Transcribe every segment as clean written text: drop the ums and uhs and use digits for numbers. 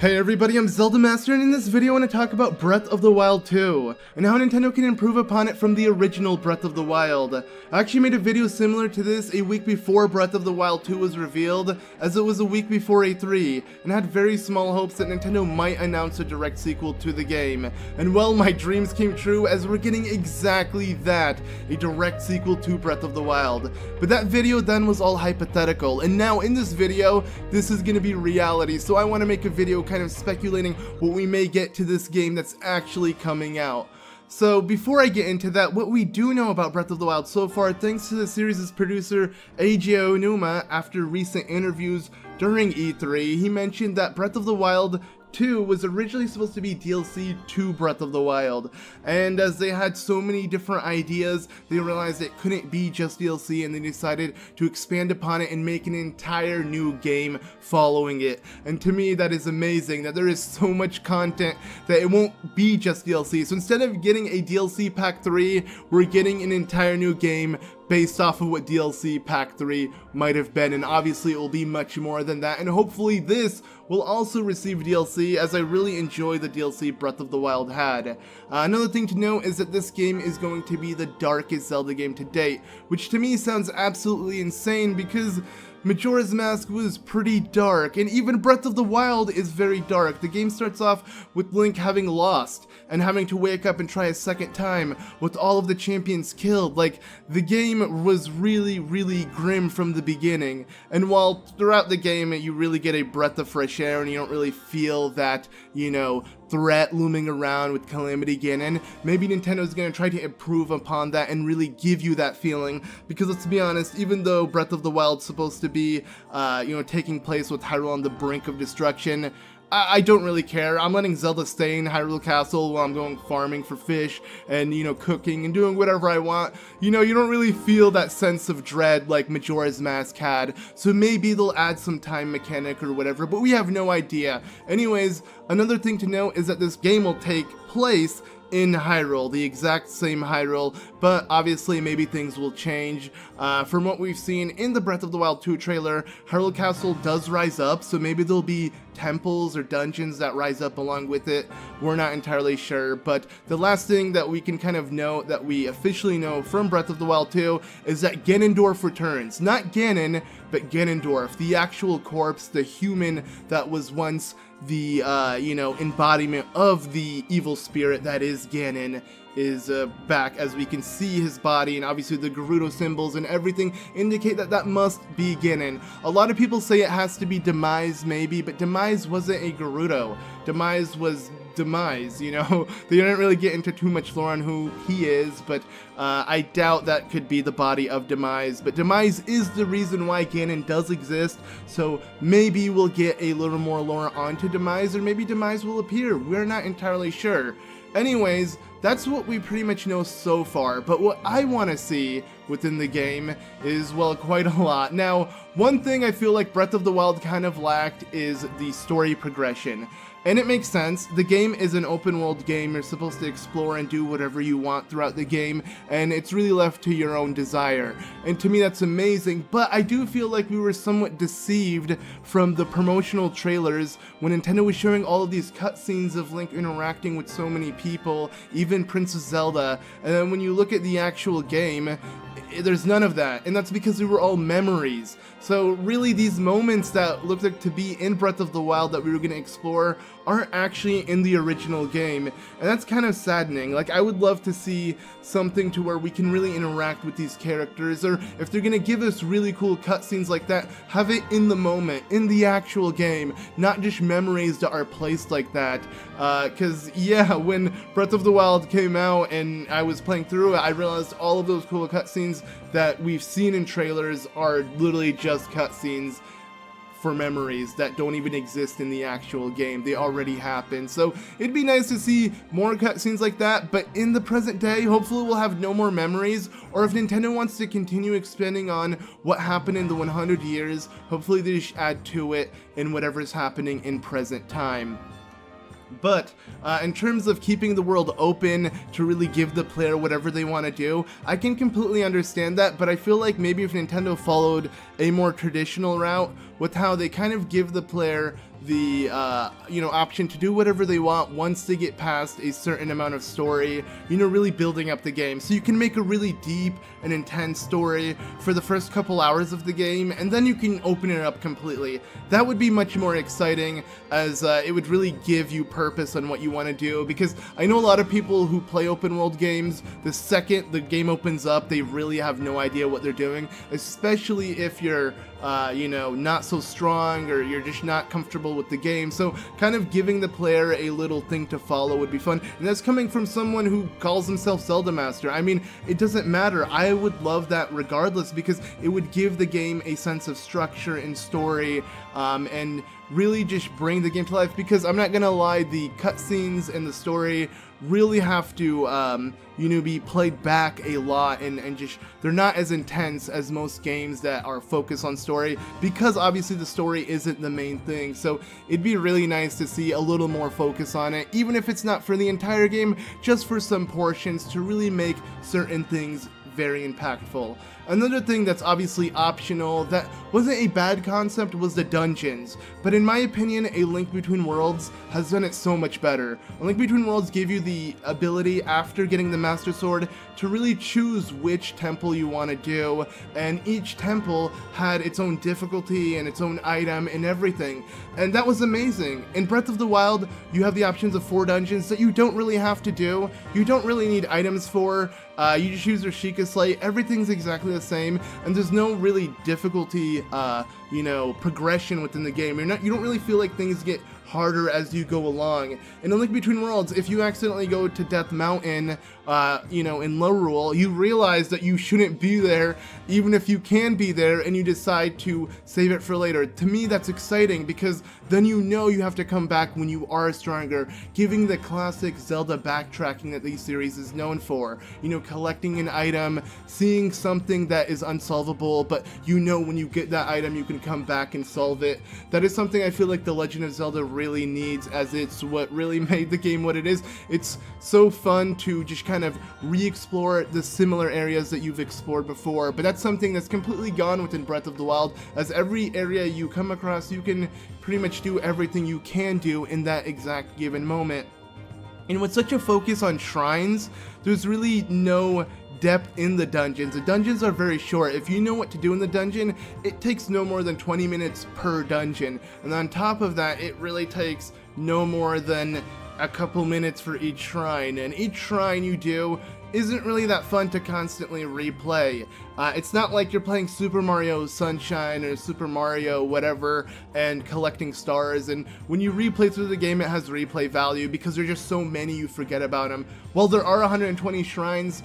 Hey everybody, I'm ZeldaMaster, and in this video I want to talk about Breath of the Wild 2, and how Nintendo can improve upon it from the original Breath of the Wild. I actually made a video similar to this a week before Breath of the Wild 2 was revealed, as it was a week before E3, and had very small hopes that Nintendo might announce a direct sequel to the game. And well, my dreams came true, as we're getting exactly that, a direct sequel to Breath of the Wild. But that video then was all hypothetical, and now in this video, this is going to be reality, so I want to make a video kind of speculating what we may get to this game that's actually coming out. So before I get into that, what we do know about Breath of the Wild so far, thanks to the series' producer Eiji Aonuma, after recent interviews during E3, he mentioned that Breath of the Wild 2 was originally supposed to be DLC to Breath of the Wild, and as they had so many different ideas, they realized it couldn't be just DLC, and they decided to expand upon it and make an entire new game following it. And to me, that is amazing, that there is so much content that it won't be just DLC. So instead of getting a DLC Pack 3, we're getting an entire new game based off of what DLC Pack 3 might have been, and obviously it will be much more than that, and hopefully this will also receive DLC, as I really enjoy the DLC Breath of the Wild had. Another thing to note is that this game is going to be the darkest Zelda game to date, which to me sounds absolutely insane because Majora's Mask was pretty dark, and even Breath of the Wild is very dark. The game starts off with Link having lost and having to wake up and try a second time with all of the champions killed. Like, the game was really, really grim from the beginning, and while throughout the game you really get a breath of fresh air and you don't really feel that, you know, threat looming around with Calamity Ganon, maybe Nintendo's gonna try to improve upon that and really give you that feeling, because let's be honest, even though Breath of the Wild's supposed to be, taking place with Hyrule on the brink of destruction, I don't really care. I'm letting Zelda stay in Hyrule Castle while I'm going farming for fish and, cooking and doing whatever I want. You don't really feel that sense of dread like Majora's Mask had, so maybe they'll add some time mechanic or whatever, but we have no idea. Anyways, another thing to note is that this game will take place in Hyrule, the exact same Hyrule, but obviously maybe things will change. From what we've seen in the Breath of the Wild 2 trailer, Hyrule Castle does rise up, so maybe there'll be temples or dungeons that rise up along with it. We're not entirely sure, but the last thing that we can kind of know, that we officially know from Breath of the Wild 2, is that Ganondorf returns. Not Ganon, but Ganondorf, the actual corpse, the human that was once the, embodiment of the evil spirit that is Ganon, is back, as we can see his body, and obviously the Gerudo symbols and everything indicate that that must be Ganon. A lot of people say it has to be Demise maybe, but Demise wasn't a Gerudo. Demise was Demise, They didn't really get into too much lore on who he is, but I doubt that could be the body of Demise. But Demise is the reason why Ganon does exist, so maybe we'll get a little more lore onto Demise, or maybe Demise will appear. We're not entirely sure. Anyways, that's what we pretty much know so far, but what I want to see within the game is, well, quite a lot. Now, one thing I feel like Breath of the Wild kind of lacked is the story progression. And it makes sense. The game is an open world game. You're supposed to explore and do whatever you want throughout the game, and it's really left to your own desire. And to me, that's amazing, but I do feel like we were somewhat deceived from the promotional trailers when Nintendo was showing all of these cutscenes of Link interacting with so many people, even Princess Zelda, and then when you look at the actual game, there's none of that, and that's because they were all memories. So really, these moments that looked like to be in Breath of the Wild that we were going to explore aren't actually in the original game, and that's kind of saddening. Like, I would love to see something to where we can really interact with these characters, or if they're going to give us really cool cutscenes like that, have it in the moment, in the actual game, not just memories that are placed like that. Because, yeah, when Breath of the Wild came out and I was playing through it, I realized all of those cool cutscenes that we've seen in trailers are literally just cutscenes for memories that don't even exist in the actual game. They already happened. So it'd be nice to see more cutscenes like that, but in the present day, hopefully we'll have no more memories, or if Nintendo wants to continue expanding on what happened in the 100 years, hopefully they just add to it in whatever's happening in present time. But in terms of keeping the world open to really give the player whatever they want to do, I can completely understand that, but I feel like maybe if Nintendo followed a more traditional route with how they kind of give the player the option to do whatever they want once they get past a certain amount of story, really building up the game. So you can make a really deep and intense story for the first couple hours of the game, and then you can open it up completely. That would be much more exciting, as it would really give you purpose on what you want to do, because I know a lot of people who play open world games, the second the game opens up, they really have no idea what they're doing, especially if you're not so strong, or you're just not comfortable with the game. So kind of giving the player a little thing to follow would be fun, and that's coming from someone who calls himself ZeldaMaster. I mean, it doesn't matter. I would love that regardless, because it would give the game a sense of structure and story, and really just bring the game to life, because I'm not gonna lie, the cutscenes and the story really have to be played back a lot, and just they're not as intense as most games that are focused on story, because obviously the story isn't the main thing. So it'd be really nice to see a little more focus on it, even if it's not for the entire game, just for some portions to really make certain things very impactful. Another thing that's obviously optional that wasn't a bad concept was the dungeons, but in my opinion, A Link Between Worlds has done it so much better. A Link Between Worlds gave you the ability, after getting the Master Sword, to really choose which temple you want to do, and each temple had its own difficulty and its own item and everything, and that was amazing. In Breath of the Wild, you have the options of 4 dungeons that you don't really have to do. You don't really need items for. You just use your Sheikah Slate. Everything's exactly the same, and there's no really difficulty, progression within the game. You don't really feel like things get harder as you go along. In A Link Between Worlds, if you accidentally go to Death Mountain, in Lorule, you realize that you shouldn't be there, even if you can be there, and you decide to save it for later. To me, that's exciting, because then you have to come back when you are stronger, giving the classic Zelda backtracking that the series is known for. Collecting an item, seeing something that is unsolvable, but when you get that item, you can come back and solve it. That is something I feel like The Legend of Zelda really needs, as it's what really made the game what it is. It's so fun to just kind of re-explore the similar areas that you've explored before, but that's something that's completely gone within Breath of the Wild, as every area you come across, you can pretty much do everything you can do in that exact given moment. And with such a focus on shrines, there's really no depth in the dungeons. The dungeons are very short. If you know what to do in the dungeon, it takes no more than 20 minutes per dungeon. And on top of that, it really takes no more than a couple minutes for each shrine. And each shrine you do isn't really that fun to constantly replay. It's not like you're playing Super Mario Sunshine or Super Mario whatever and collecting stars, and when you replay through the game, it has replay value because there's just so many you forget about them. While there are 120 shrines,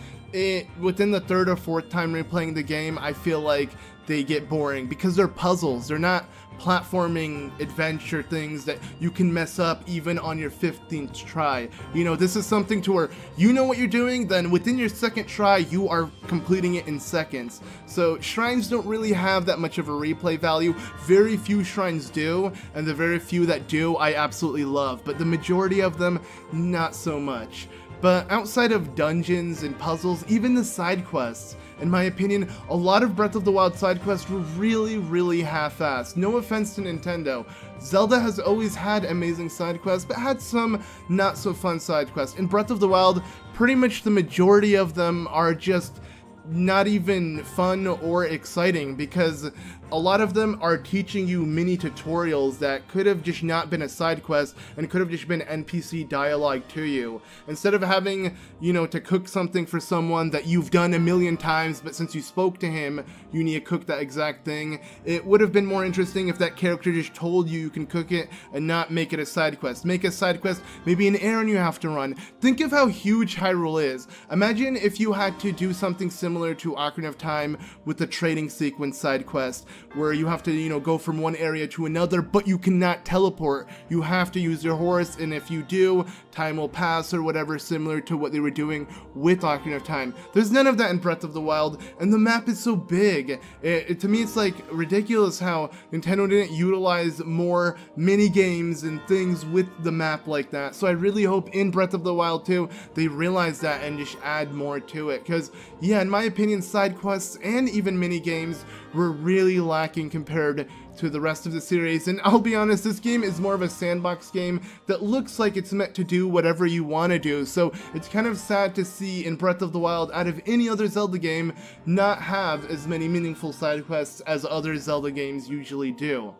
within the 3rd or 4th time replaying the game, I feel like they get boring because they're puzzles. They're not platforming adventure things that you can mess up even on your 15th try. This is something to where you know what you're doing, then within your 2nd try you are completing it in seconds. So shrines don't really have that much of a replay value. Very few shrines do, and the very few that do I absolutely love, but the majority of them not so much. But outside of dungeons and puzzles, even the side quests, in my opinion, a lot of Breath of the Wild side quests were really, really half-assed. No offense to Nintendo. Zelda has always had amazing side quests, but had some not so fun side quests. In Breath of the Wild, pretty much the majority of them are just not even fun or exciting, because a lot of them are teaching you mini tutorials that could have just not been a side quest and could have just been NPC dialogue to you. Instead of having, to cook something for someone that you've done a million times, but since you spoke to him, you need to cook that exact thing, it would have been more interesting if that character just told you you can cook it and not make it a side quest. Make a side quest, maybe an errand you have to run. Think of how huge Hyrule is. Imagine if you had to do something similar to Ocarina of Time with the trading sequence side quest, where you have to, go from one area to another, but you cannot teleport. You have to use your horse, and if you do, time will pass or whatever, similar to what they were doing with Ocarina of Time. There's none of that in Breath of the Wild, and the map is so big. To me, it's like ridiculous how Nintendo didn't utilize more mini games and things with the map like that. So I really hope in Breath of the Wild 2 they realize that and just add more to it, because yeah, in my opinion, side quests and even mini games were really lacking compared to the rest of the series. And I'll be honest, this game is more of a sandbox game that looks like it's meant to do whatever you want to do, so it's kind of sad to see in Breath of the Wild, out of any other Zelda game, not have as many meaningful side quests as other Zelda games usually do.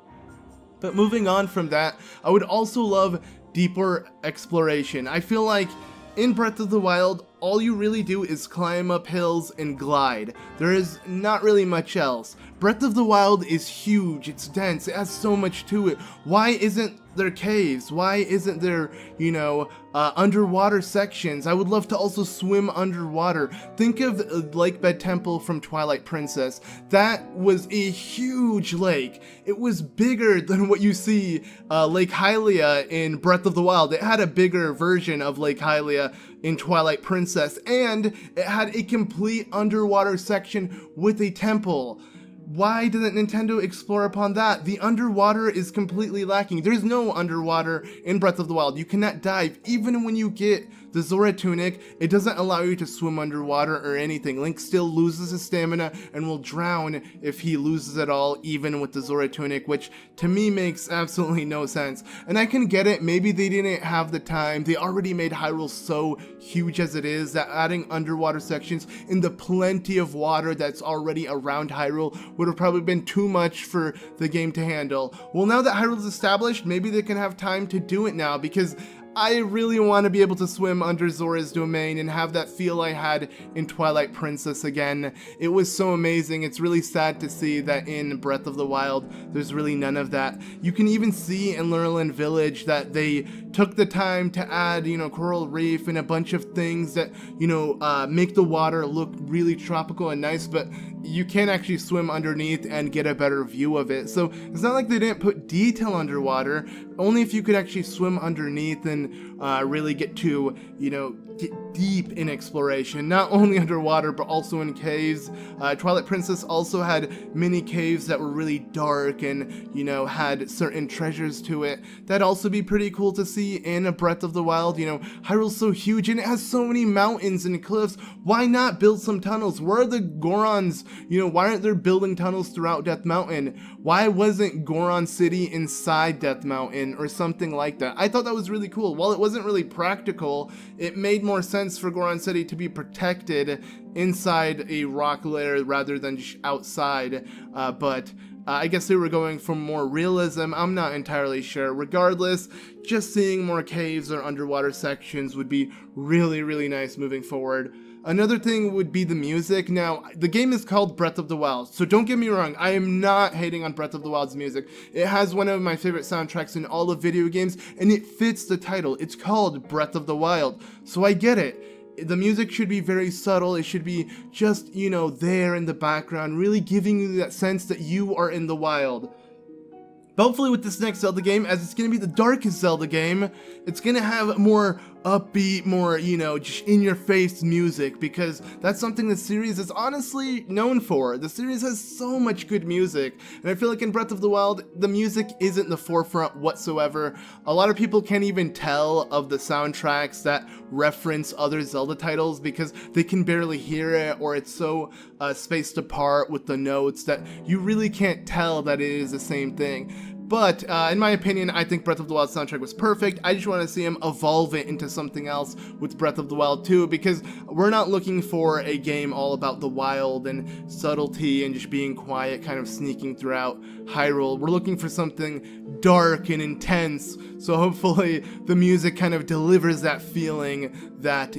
But moving on from that, I would also love deeper exploration. I feel like in Breath of the Wild, all you really do is climb up hills and glide. There is not really much else. Breath of the Wild is huge, it's dense, it has so much to it. Why isn't there caves? Why isn't there, underwater sections? I would love to also swim underwater. Think of Lake Bed Temple from Twilight Princess. That was a huge lake. It was bigger than what you see Lake Hylia in Breath of the Wild. It had a bigger version of Lake Hylia in Twilight Princess, and it had a complete underwater section with a temple. Why didn't Nintendo explore upon that? The underwater is completely lacking. There's no underwater in Breath of the Wild. You cannot dive. Even when you get the Zora Tunic, it doesn't allow you to swim underwater or anything. Link still loses his stamina and will drown if he loses it all, even with the Zora Tunic, which to me makes absolutely no sense. And I can get it, maybe they didn't have the time. They already made Hyrule so huge as it is that adding underwater sections in the plenty of water that's already around Hyrule would have probably been too much for the game to handle. Well, now that Hyrule's established, maybe they can have time to do it now, because I really want to be able to swim under Zora's domain and have that feel I had in Twilight Princess again. It was so amazing. It's really sad to see that in Breath of the Wild, there's really none of that. You can even see in Lurelin Village that they took the time to add, coral reef and a bunch of things that, make the water look really tropical and nice, but you can't actually swim underneath and get a better view of it. So it's not like they didn't put detail underwater, only if you could actually swim underneath and really get to, get deep in exploration, not only underwater but also in caves. Twilight Princess also had many caves that were really dark and, had certain treasures to it. That'd also be pretty cool to see in a Breath of the Wild. Hyrule's so huge and it has so many mountains and cliffs. Why not build some tunnels? Where are the Gorons? Why aren't there building tunnels throughout Death Mountain? Why wasn't Goron City inside Death Mountain or something like that? I thought that was really cool. While it wasn't really practical, it made more sense for Goron City to be protected inside a rock lair rather than just outside, but I guess they were going for more realism. I'm not entirely sure. Regardless, just seeing more caves or underwater sections would be really, really nice moving forward. Another thing would be the music. Now, the game is called Breath of the Wild, so don't get me wrong, I am not hating on Breath of the Wild's music. It has one of my favorite soundtracks in all of video games, and it fits the title. It's called Breath of the Wild, so I get it. The music should be very subtle. It should be just, there in the background, really giving you that sense that you are in the wild. But hopefully with this next Zelda game, as it's going to be the darkest Zelda game, it's going to have more upbeat, more, just in-your-face music, because that's something the series is honestly known for. The series has so much good music, and I feel like in Breath of the Wild, the music isn't the forefront whatsoever. A lot of people can't even tell of the soundtracks that reference other Zelda titles because they can barely hear it, or it's so spaced apart with the notes that you really can't tell that it is the same thing. But in my opinion, I think Breath of the Wild soundtrack was perfect. I just want to see him evolve it into something else with Breath of the Wild 2, because we're not looking for a game all about the wild and subtlety and just being quiet, kind of sneaking throughout Hyrule. We're looking for something dark and intense, so hopefully the music kind of delivers that feeling that,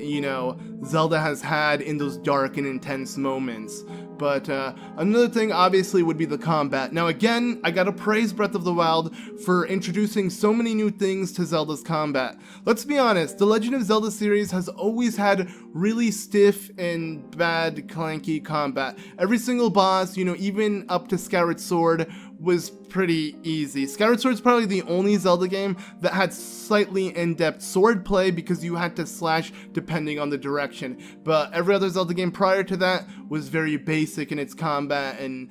Zelda has had in those dark and intense moments. But another thing obviously would be the combat. Now again, I gotta praise Breath of the Wild for introducing so many new things to Zelda's combat. Let's be honest, the Legend of Zelda series has always had really stiff and bad clanky combat. Every single boss, even up to Skyward Sword, was pretty easy. Skyward Sword is probably the only Zelda game that had slightly in-depth sword play because you had to slash depending on the direction. But every other Zelda game prior to that was very basic in its combat, and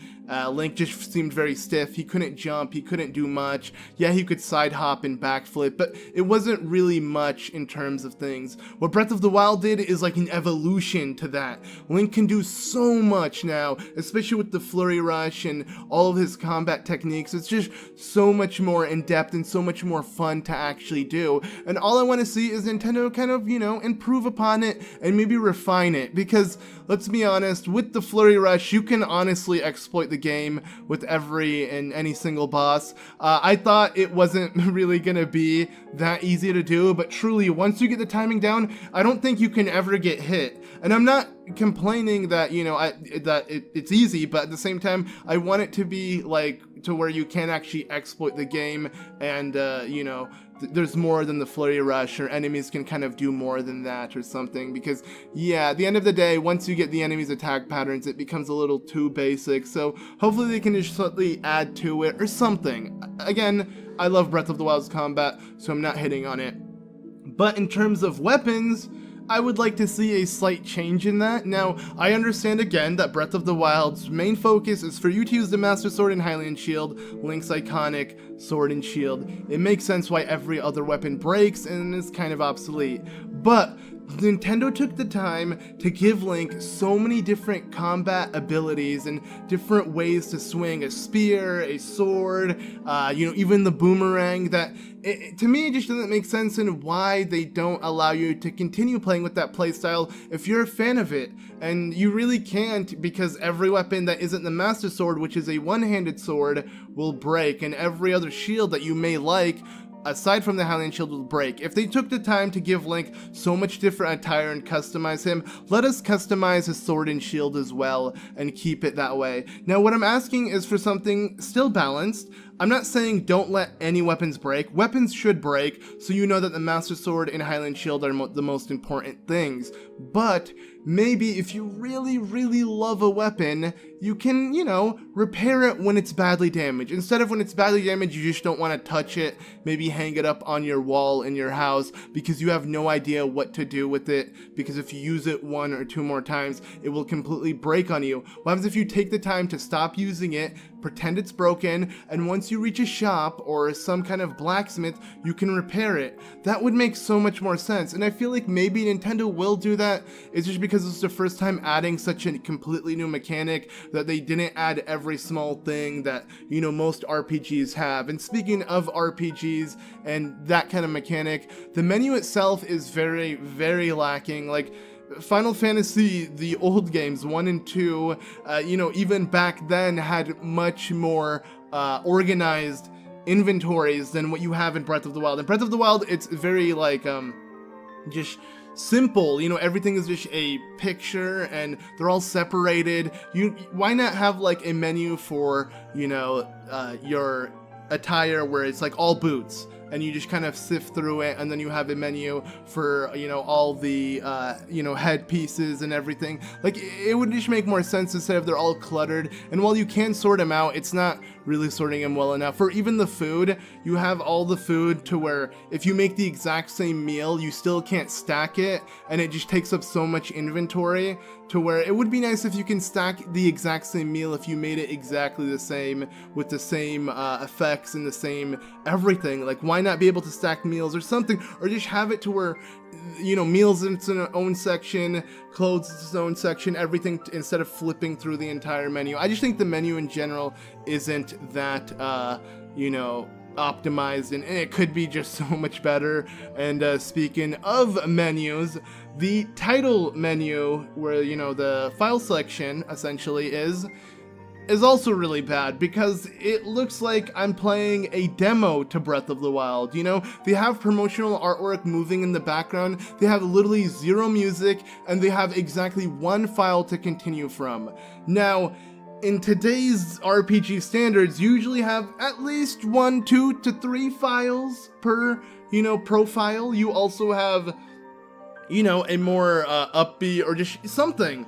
Link just seemed very stiff. He couldn't jump, he couldn't do much. Yeah, he could side hop and backflip, but it wasn't really much in terms of things. What Breath of the Wild did is like an evolution to that. Link can do so much now, especially with the Flurry Rush and all of his combat techniques. It's just so much more in depth and so much more fun to actually do. And all I want to see is Nintendo kind of, improve upon it and maybe refine it, because let's be honest, with the Flurry Rush, you can honestly exploit the game with every and any single boss. I thought it wasn't really gonna be that easy to do, but truly, once you get the timing down, I don't think you can ever get hit. And I'm not complaining that, it's easy, but at the same time, I want it to be like to where you can actually exploit the game and, there's more than the Flurry Rush, or enemies can kind of do more than that or something, because yeah, at the end of the day, once you get the enemy's attack patterns, it becomes a little too basic, so hopefully they can just slightly add to it or something. Again, I love Breath of the Wild's combat, so I'm not hitting on it. But in terms of weapons, I would like to see a slight change in that. Now, I understand again that Breath of the Wild's main focus is for you to use the Master Sword and Hylian Shield, Link's iconic sword and shield. It makes sense why every other weapon breaks and is kind of obsolete. But Nintendo took the time to give Link so many different combat abilities and different ways to swing a spear, a sword, even the boomerang, that to me it just doesn't make sense in why they don't allow you to continue playing with that playstyle if you're a fan of it. And you really can't, because every weapon that isn't the Master Sword, which is a one-handed sword, will break, and every other shield that you may like aside from the Hylian Shield will break. If they took the time to give Link so much different attire and customize him, let us customize his sword and shield as well and keep it that way. Now what I'm asking is for something still balanced. I'm not saying don't let any weapons break. Weapons should break, so you know that the Master Sword and Hylian Shield are the most important things. But maybe if you really, really love a weapon, you can, repair it when it's badly damaged. Instead of when it's badly damaged, you just don't want to touch it, maybe hang it up on your wall in your house because you have no idea what to do with it, because if you use it 1 or 2 more times, it will completely break on you. What happens if you take the time to stop using it, pretend it's broken, and once you reach a shop or some kind of blacksmith, you can repair it? That would make so much more sense, and I feel like maybe Nintendo will do that. It's just because it's the first time adding such a completely new mechanic that they didn't add every small thing that, most RPGs have. And speaking of RPGs and that kind of mechanic, the menu itself is very, very lacking. Like, Final Fantasy, the old games, 1 and 2, even back then had much more organized inventories than what you have in Breath of the Wild. In Breath of the Wild, it's very, just simple, everything is just a picture and they're all separated. Why not have, a menu for, your attire where it's, all boots? And you just kind of sift through it, and then you have a menu for, all the, headpieces and everything. It would just make more sense instead of they're all cluttered. And while you can sort them out, it's not really sorting them well enough. For even the food, you have all the food to where if you make the exact same meal, you still can't stack it, and it just takes up so much inventory, to where it would be nice if you can stack the exact same meal if you made it exactly the same, with the same effects and the same everything. Why not be able to stack meals or something, or just have it to where, meals in its own section, clothes in its own section, everything, instead of flipping through the entire menu. I just think the menu in general isn't that, optimized, and it could be just so much better. And speaking of menus, the title menu, where the file selection essentially is also really bad, because it looks like I'm playing a demo to Breath of the Wild. They have promotional artwork moving in the background, they have literally 0 music, and they have exactly 1 file to continue from. Now, in today's RPG standards, you usually have at least 1, 2 to 3 files per, profile. You also have, a more upbeat or just something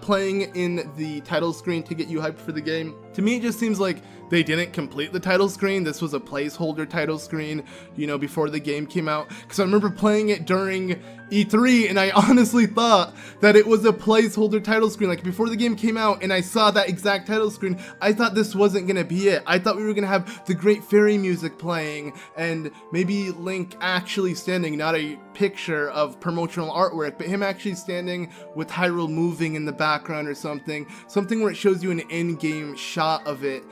playing in the title screen to get you hyped for the game. To me, it just seems like they didn't complete the title screen. This was a placeholder title screen, you know, before the game came out. Because I remember playing it during E3, and I honestly thought that it was a placeholder title screen. Like, before the game came out and I saw that exact title screen, I thought this wasn't gonna be it. I thought we were gonna have the Great Fairy music playing, and maybe Link actually standing, not a picture of promotional artwork, but him actually standing with Hyrule moving in the background or something where it shows you an in-game shot of it,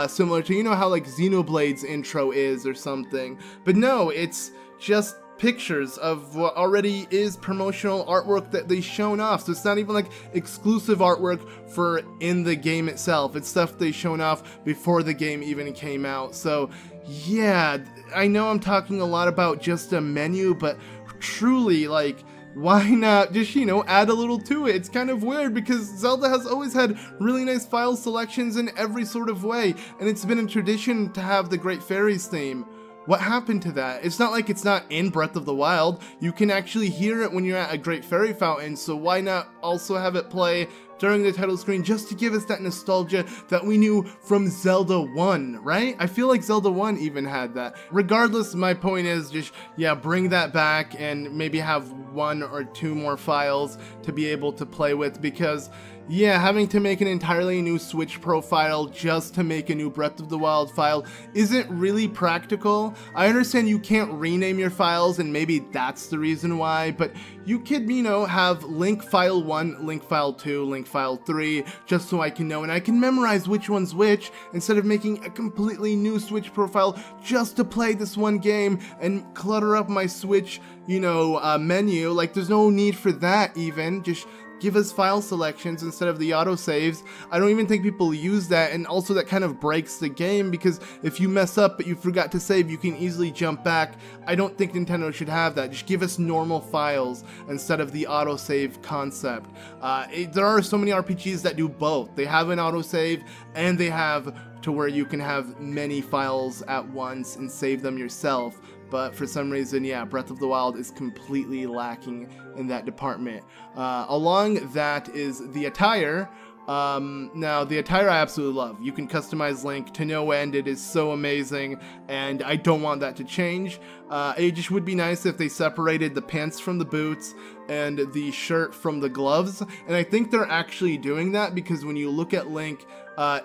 similar to, you know, how like Xenoblade's intro is or something. But no, it's just pictures of what already is promotional artwork that they've shown off. So it's not even like exclusive artwork for in the game itself. It's stuff they've shown off before the game even came out. So yeah, I know I'm talking a lot about just a menu, but truly, like, why not just, you know, add a little to it? It's kind of weird because Zelda has always had really nice file selections in every sort of way, and it's been a tradition to have the Great Fairies theme. What happened to that? It's not like it's not in Breath of the Wild. You can actually hear it when you're at a Great Fairy Fountain, so why not also have it play during the title screen just to give us that nostalgia that we knew from Zelda 1, right? I feel like Zelda 1 even had that. Regardless, my point is just, yeah, bring that back and maybe have 1 or 2 more files to be able to play with, because yeah, having to make an entirely new Switch profile just to make a new Breath of the Wild file isn't really practical. I understand you can't rename your files, and maybe that's the reason why, but you could, you know, have Link File 1, Link File 2, Link File 3, just so I can know, and I can memorize which one's which, instead of making a completely new Switch profile just to play this one game and clutter up my Switch, you know, menu. Like, there's no need for that even. Just give us file selections instead of the autosaves. I don't even think people use that, and also that kind of breaks the game, because if you mess up but you forgot to save, you can easily jump back. I don't think Nintendo should have that. Just give us normal files instead of the autosave concept. There are so many RPGs that do both. They have an autosave, and they have to where you can have many files at once and save them yourself. But for some reason, yeah, Breath of the Wild is completely lacking in that department. Along that is the attire. Now, the attire I absolutely love. You can customize Link to no end. It is so amazing, and I don't want that to change. It just would be nice if they separated the pants from the boots and the shirt from the gloves, and I think they're actually doing that, because when you look at Link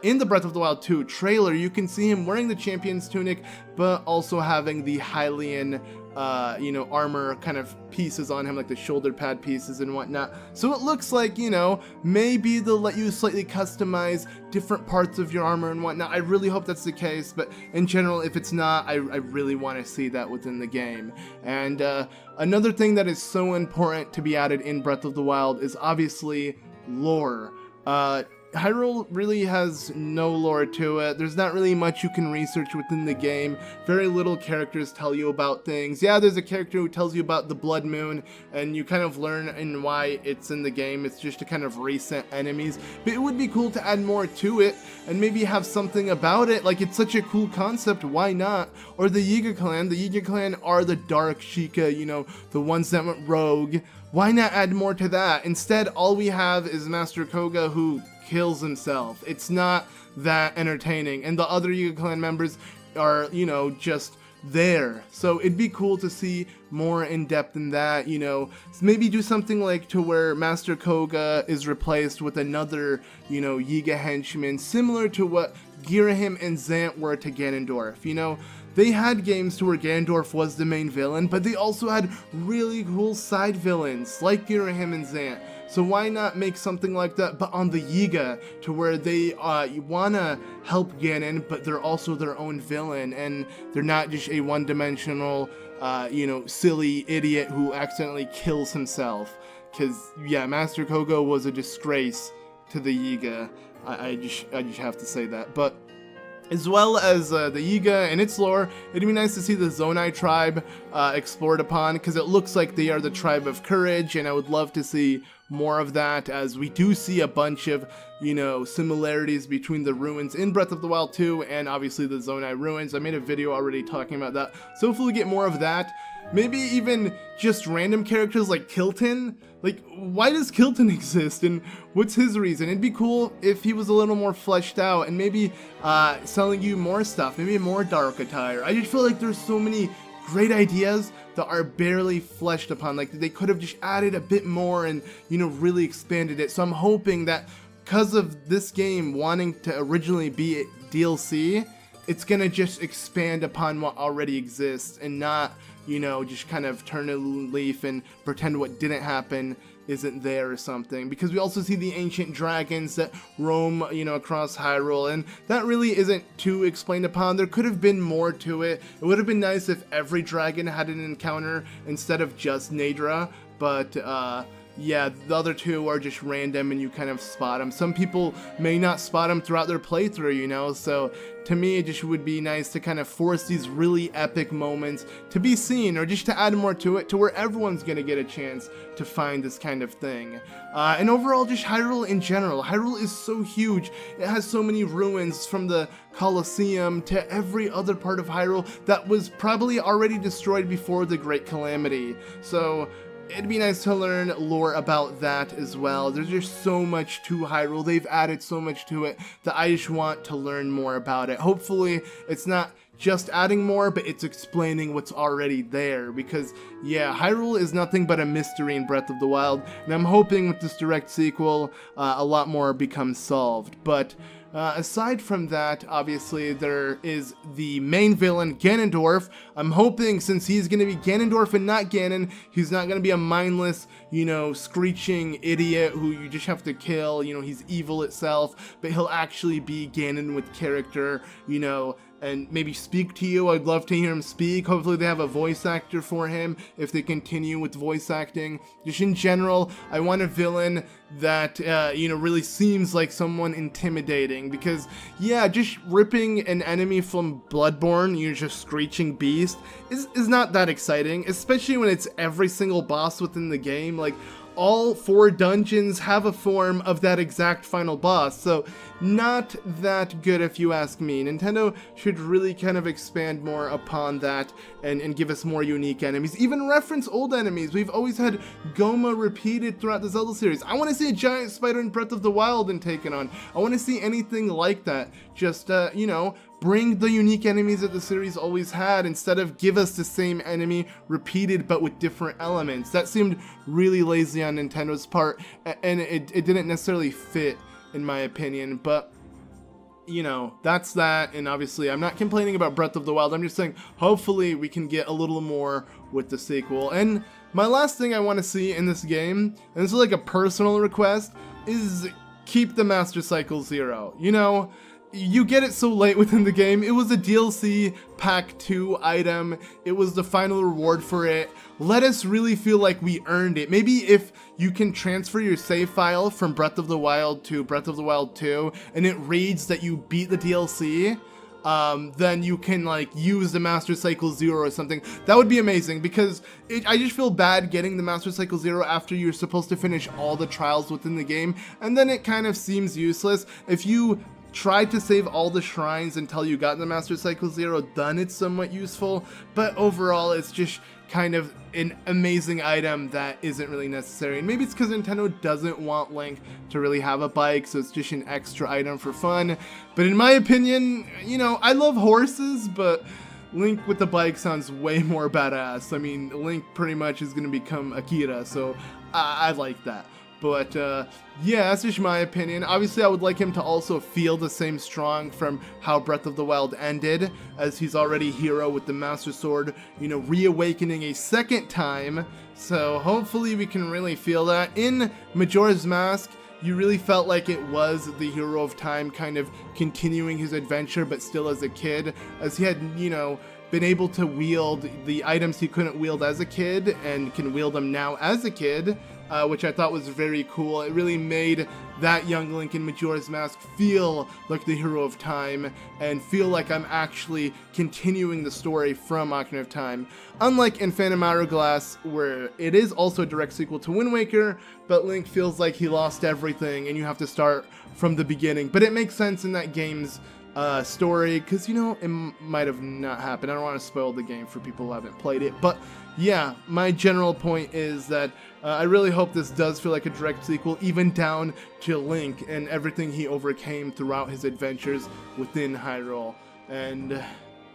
in the Breath of the Wild 2 trailer, you can see him wearing the champion's tunic, but also having the Hylian, you know, armor kind of pieces on him, like the shoulder pad pieces and whatnot. So it looks like, you know, maybe they'll let you slightly customize different parts of your armor and whatnot. I really hope that's the case, but in general, if it's not, I really want to see that within the game. And another thing that is so important to be added in Breath of the Wild is obviously lore. Hyrule really has no lore to it. There's not really much you can research within the game. Very little characters tell you about things. Yeah, there's a character who tells you about the Blood Moon, and you kind of learn and why it's in the game. It's just to kind of reset enemies. But it would be cool to add more to it, and maybe have something about it. Like, it's such a cool concept, why not? Or the Yiga Clan. The Yiga Clan are the Dark Sheikah, you know, the ones that went rogue. Why not add more to that? Instead, all we have is Master Koga, who kills himself. It's not that entertaining, and the other Yiga Clan members are, you know, just there. So it'd be cool to see more in depth in that, you know, maybe do something like to where Master Koga is replaced with another, you know, Yiga henchman, similar to what Girahim and Zant were to Ganondorf. You know, they had games to where Ganondorf was the main villain, but they also had really cool side villains like Girahim and Zant. So why not make something like that, but on the Yiga, to where they wanna help Ganon, but they're also their own villain, and they're not just a one-dimensional, you know, silly idiot who accidentally kills himself. Because, yeah, Master Koga was a disgrace to the Yiga. I just have to say that. But as well as the Yiga and its lore, it'd be nice to see the Zonai tribe explored upon, because it looks like they are the tribe of courage, and I would love to see more of that, as we do see a bunch of, you know, similarities between the ruins in Breath of the Wild 2 and obviously the Zonai ruins. I made a video already talking about that, so hopefully we get more of that. maybe even just random characters like Kilton. Like, why does Kilton exist, and what's his reason? It'd be cool if he was a little more fleshed out, and maybe selling you more stuff, maybe more dark attire. I just feel like there's so many great ideas that are barely fleshed upon. Like, they could have just added a bit more and, you know, really expanded it. So I'm hoping that because of this game wanting to originally be DLC, it's gonna just expand upon what already exists and not, you know, just kind of turn a leaf and pretend what didn't happen isn't there or something. Because we also see the ancient dragons that roam, you know, across Hyrule, and that really isn't too explained upon. There could have been more to it. It would have been nice if every dragon had an encounter instead of just Nadra, but yeah, the other two are just random and you kind of spot them. Some people may not spot them throughout their playthrough, you know, so to me it just would be nice to kind of force these really epic moments to be seen, or just to add more to it to where everyone's gonna get a chance to find this kind of thing. And overall, just Hyrule in general. Hyrule is so huge. It has so many ruins, from the Colosseum to every other part of Hyrule that was probably already destroyed before the Great Calamity. So it'd be nice to learn lore about that as well. There's just so much to Hyrule. They've added so much to it that I just want to learn more about it. Hopefully it's not just adding more, but it's explaining what's already there, because yeah, Hyrule is nothing but a mystery in Breath of the Wild, and I'm hoping with this direct sequel a lot more becomes solved. But aside from that, obviously, there is the main villain, Ganondorf. I'm hoping, since he's going to be Ganondorf and not Ganon, he's not going to be a mindless, you know, screeching idiot who you just have to kill. You know, he's evil itself, but he'll actually be Ganon with character, you know, and maybe speak to you. I'd love to hear him speak. Hopefully they have a voice actor for him if they continue with voice acting. Just in general, I want a villain that, you know, really seems like someone intimidating, because, yeah, just ripping an enemy from Bloodborne, you're just screeching beast, is not that exciting, especially when it's every single boss within the game. Like, all 4 dungeons have a form of that exact final boss, so not that good if you ask me. Nintendo should really kind of expand more upon that and give us more unique enemies. Even reference old enemies. We've always had Goma repeated throughout the Zelda series. I want to see a giant spider in Breath of the Wild and taken on. I want to see anything like that. Just, you know, bring the unique enemies that the series always had, instead of give us the same enemy repeated but with different elements. That seemed really lazy on Nintendo's part, and it didn't necessarily fit, in my opinion. But, you know, that's that, and obviously I'm not complaining about Breath of the Wild. I'm just saying, hopefully we can get a little more with the sequel. And my last thing I want to see in this game, and this is like a personal request, is keep the Master Cycle 0. You know, you get it so late within the game. It was a DLC Pack 2 item. It was the final reward for it. Let us really feel like we earned it. Maybe if you can transfer your save file from Breath of the Wild to Breath of the Wild 2, and it reads that you beat the DLC, then you can like use the Master Cycle 0 or something. That would be amazing, because I just feel bad getting the Master Cycle 0 after you're supposed to finish all the trials within the game, and then it kind of seems useless. If you tried to save all the shrines until you got the Master Cycle 0, then it's somewhat useful, but overall it's just kind of an amazing item that isn't really necessary. And maybe it's because Nintendo doesn't want Link to really have a bike, so it's just an extra item for fun. But in my opinion, you know, I love horses, but Link with the bike sounds way more badass. I mean, Link pretty much is going to become Akira, so I like that. But, yeah, that's just my opinion. Obviously, I would like him to also feel the same strong from how Breath of the Wild ended, as he's already hero with the Master Sword, you know, reawakening a second time. So hopefully we can really feel that. In Majora's Mask, you really felt like it was the Hero of Time kind of continuing his adventure, but still as a kid, as he had, you know, been able to wield the items he couldn't wield as a kid, and can wield them now as a kid, which I thought was very cool. It really made that young Link in Majora's Mask feel like the Hero of Time, and feel like I'm actually continuing the story from Ocarina of Time. Unlike in Phantom Hourglass, where it is also a direct sequel to Wind Waker, but Link feels like he lost everything and you have to start from the beginning. But it makes sense in that game's story, because, you know, it might have not happened. I don't want to spoil the game for people who haven't played it, but yeah, my general point is that I really hope this does feel like a direct sequel, even down to Link and everything he overcame throughout his adventures within Hyrule. And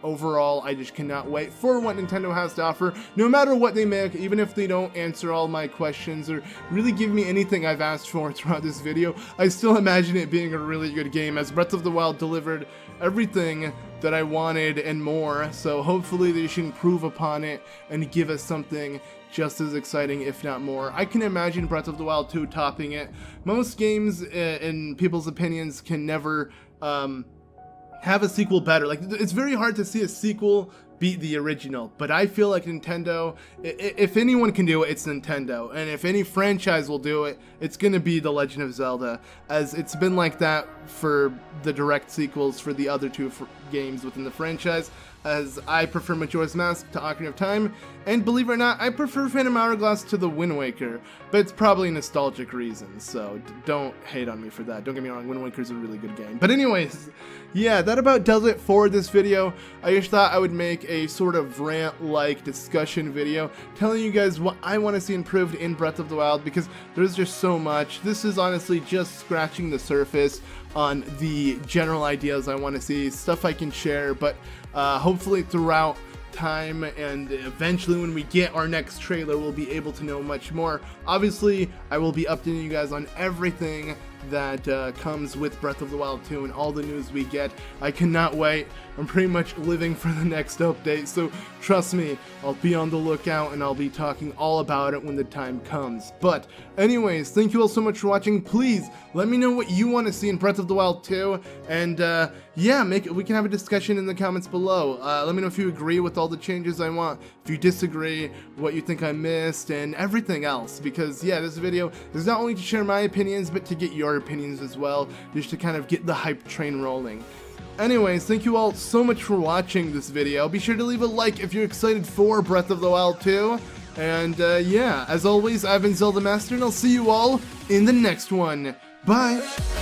overall, I just cannot wait for what Nintendo has to offer, no matter what they make, even if they don't answer all my questions or really give me anything I've asked for throughout this video. I still imagine it being a really good game, as Breath of the Wild delivered everything that I wanted and more, so hopefully they should improve upon it and give us something just as exciting, if not more. I can imagine Breath of the Wild 2 topping it. Most games, in people's opinions, can never have a sequel better. Like, it's very hard to see a sequel beat the original, but I feel like Nintendo, if anyone can do it, it's Nintendo, and if any franchise will do it, it's gonna be The Legend of Zelda, as it's been like that for the direct sequels for the other two games within the franchise, as I prefer Majora's Mask to Ocarina of Time, and believe it or not, I prefer Phantom Hourglass to The Wind Waker, but it's probably nostalgic reasons, so don't hate on me for that. Don't get me wrong, Wind Waker's a really good game. But anyways, yeah, that about does it for this video. I just thought I would make a sort of rant-like discussion video telling you guys what I want to see improved in Breath of the Wild, because there's just so much. This is honestly just scratching the surface on the general ideas I want to see, stuff I can share, but hopefully throughout time and eventually when we get our next trailer, we'll be able to know much more. Obviously, I will be updating you guys on everything that comes with Breath of the Wild 2 and all the news we get. I cannot wait. I'm pretty much living for the next update, so trust me, I'll be on the lookout and I'll be talking all about it when the time comes. But anyways, thank you all so much for watching. Please let me know what you want to see in Breath of the Wild 2, and yeah, we can have a discussion in the comments below. Let me know if you agree with all the changes I want, if you disagree, what you think I missed, and everything else, because yeah, this video is not only to share my opinions, but to get your opinions as well, just to kind of get the hype train rolling. Anyways, thank you all so much for watching this video. Be sure to leave a like if you're excited for Breath of the Wild 2. And yeah, as always, I've been ZeldaMaster, and I'll see you all in the next one. Bye!